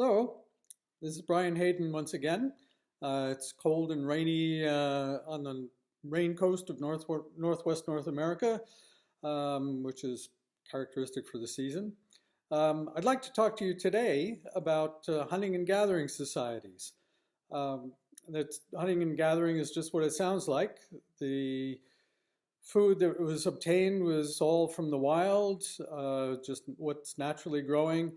Hello, this is Brian Hayden once again. It's cold and rainy on the rain coast of Northwest North America, which is characteristic for the season. I'd like to talk to you today about hunting and gathering societies. Um, that hunting and gathering is just what it sounds like. The food that was obtained was all from the wild, just what's naturally growing.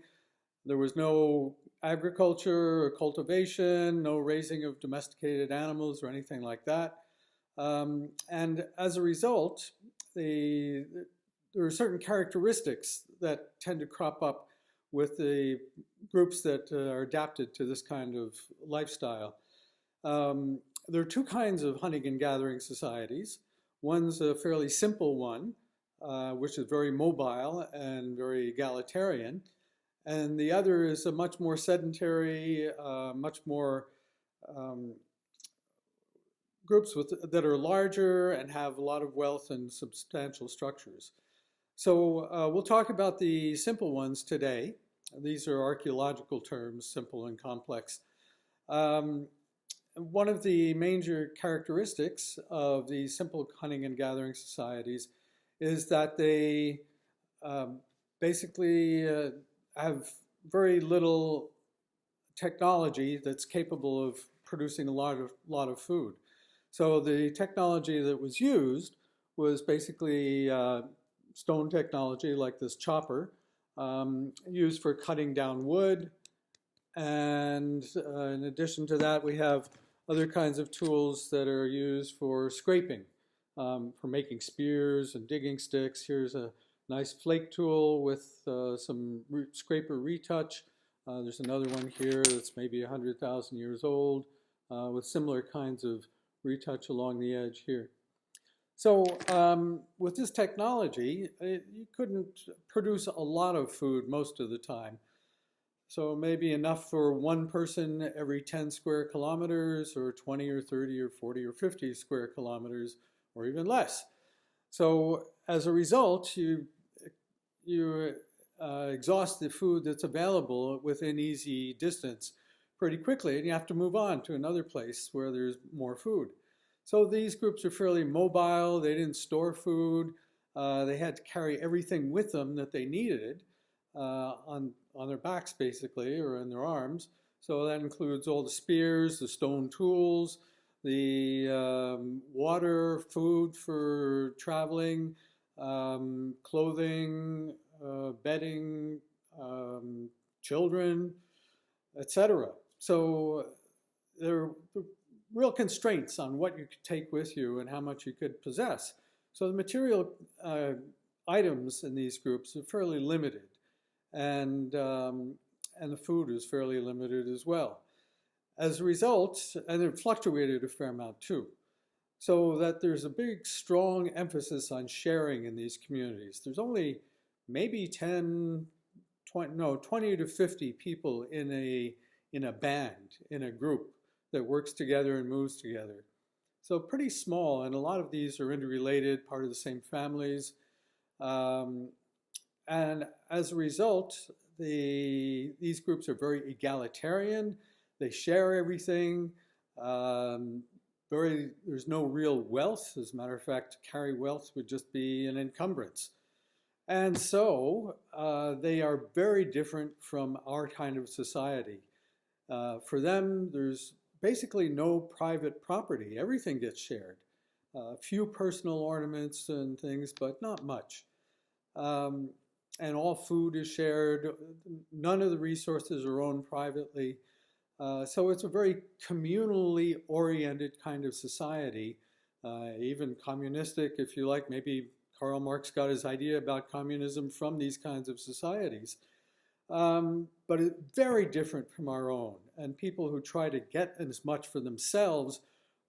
There was no agriculture or cultivation, no raising of domesticated animals or anything like that. And as a result, there are certain characteristics that tend to crop up with the groups that are adapted to this kind of lifestyle. There are two kinds of hunting and gathering societies. One's a fairly simple one, which is very mobile and very egalitarian. And the other is a much more sedentary, much more um, groups that are larger and have a lot of wealth and substantial structures. So we'll talk about the simple ones today. These are archaeological terms, simple and complex. One of the major characteristics of the simple hunting and gathering societies is that they basically have very little technology that's capable of producing a lot of food. So the technology that was used was basically stone technology like this chopper, used for cutting down wood. And in addition to that, we have other kinds of tools that are used for scraping, for making spears and digging sticks. Here's a nice flake tool with some scraper retouch. There's another one here that's maybe 100,000 years old with similar kinds of retouch along the edge here. So with this technology, you couldn't produce a lot of food most of the time. So maybe enough for one person every 10 square kilometers, or 20 or 30 or 40 or 50 square kilometers, or even less. So as a result, you exhaust the food that's available within easy distance pretty quickly, and you have to move on to another place where there's more food. So these groups are fairly mobile. They didn't store food. They had to carry everything with them that they needed on their backs, basically, or in their arms. So that includes all the spears, the stone tools, the water, food for traveling, clothing, bedding, children, etc. So there are real constraints on what you could take with you and how much you could possess. So the material items in these groups are fairly limited, and the food is fairly limited as well. As a result, and it fluctuated a fair amount too, so that there's a big, strong emphasis on sharing in these communities. There's only maybe 20 to 50 people in a band, in a group that works together and moves together. So pretty small, and a lot of these are interrelated, part of the same families. And as a result, these groups are very egalitarian. They share everything. There's no real wealth. As a matter of fact, to carry wealth would just be an encumbrance. And so they are very different from our kind of society. For them, there's basically no private property. Everything gets shared. Few personal ornaments and things, but not much. And all food is shared. None of the resources are owned privately. So it's a very communally oriented kind of society, even communistic, if you like. Maybe Karl Marx got his idea about communism from these kinds of societies. But it's very different from our own. And people who try to get as much for themselves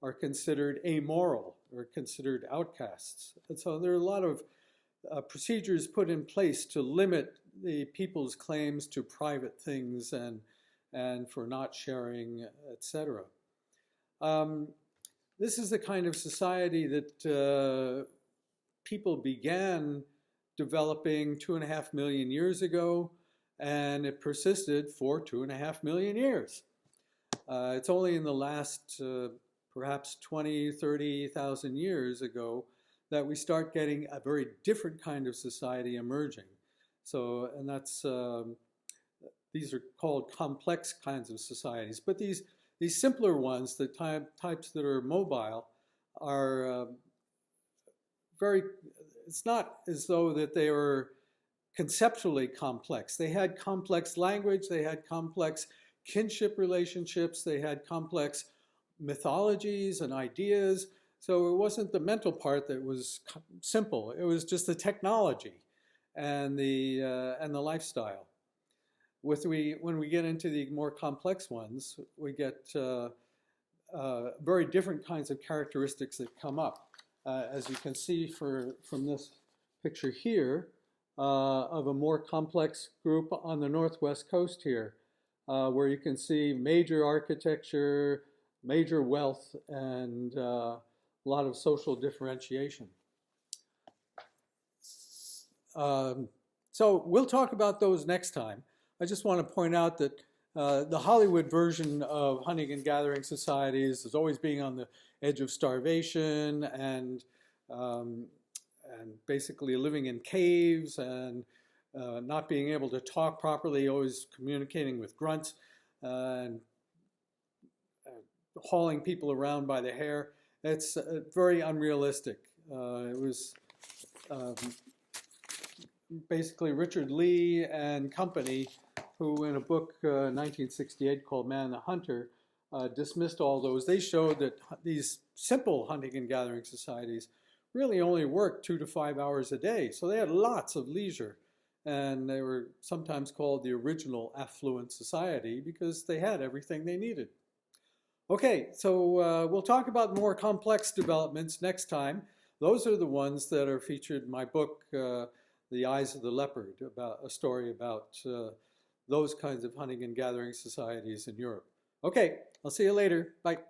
are considered amoral or considered outcasts. And so there are a lot of procedures put in place to limit the people's claims to private things and for not sharing, etc. This is the kind of society that people began developing 2.5 million years ago. and it persisted for 2.5 million years. It's only in the last perhaps 20, 30,000 years ago that we start getting a very different kind of society emerging. So, and that's, these are called complex kinds of societies. But these simpler ones, the types that are mobile, are very, it's not as though that they were conceptually complex. They had complex language, they had complex kinship relationships, they had complex mythologies and ideas. So it wasn't the mental part that was simple. It was just the technology and the lifestyle. When we get into the more complex ones, we get very different kinds of characteristics that come up. As you can see from this picture here, of a more complex group on the northwest coast here, where you can see major architecture, major wealth, and a lot of social differentiation. So we'll talk about those next time. I just want to point out that the Hollywood version of hunting and gathering societies is always being on the edge of starvation and basically living in caves and not being able to talk properly, always communicating with grunts and hauling people around by the hair. It's very unrealistic. It was basically Richard Lee and company who, in a book 1968 called Man the Hunter, dismissed all those. They showed that these simple hunting and gathering societies really only worked 2 to 5 hours a day. So they had lots of leisure. And they were sometimes called the original affluent society because they had everything they needed. Okay, so we'll talk about more complex developments next time. Those are the ones that are featured in my book, The Eyes of the Leopard, about a story about those kinds of hunting and gathering societies in Europe. Okay, I'll see you later. Bye.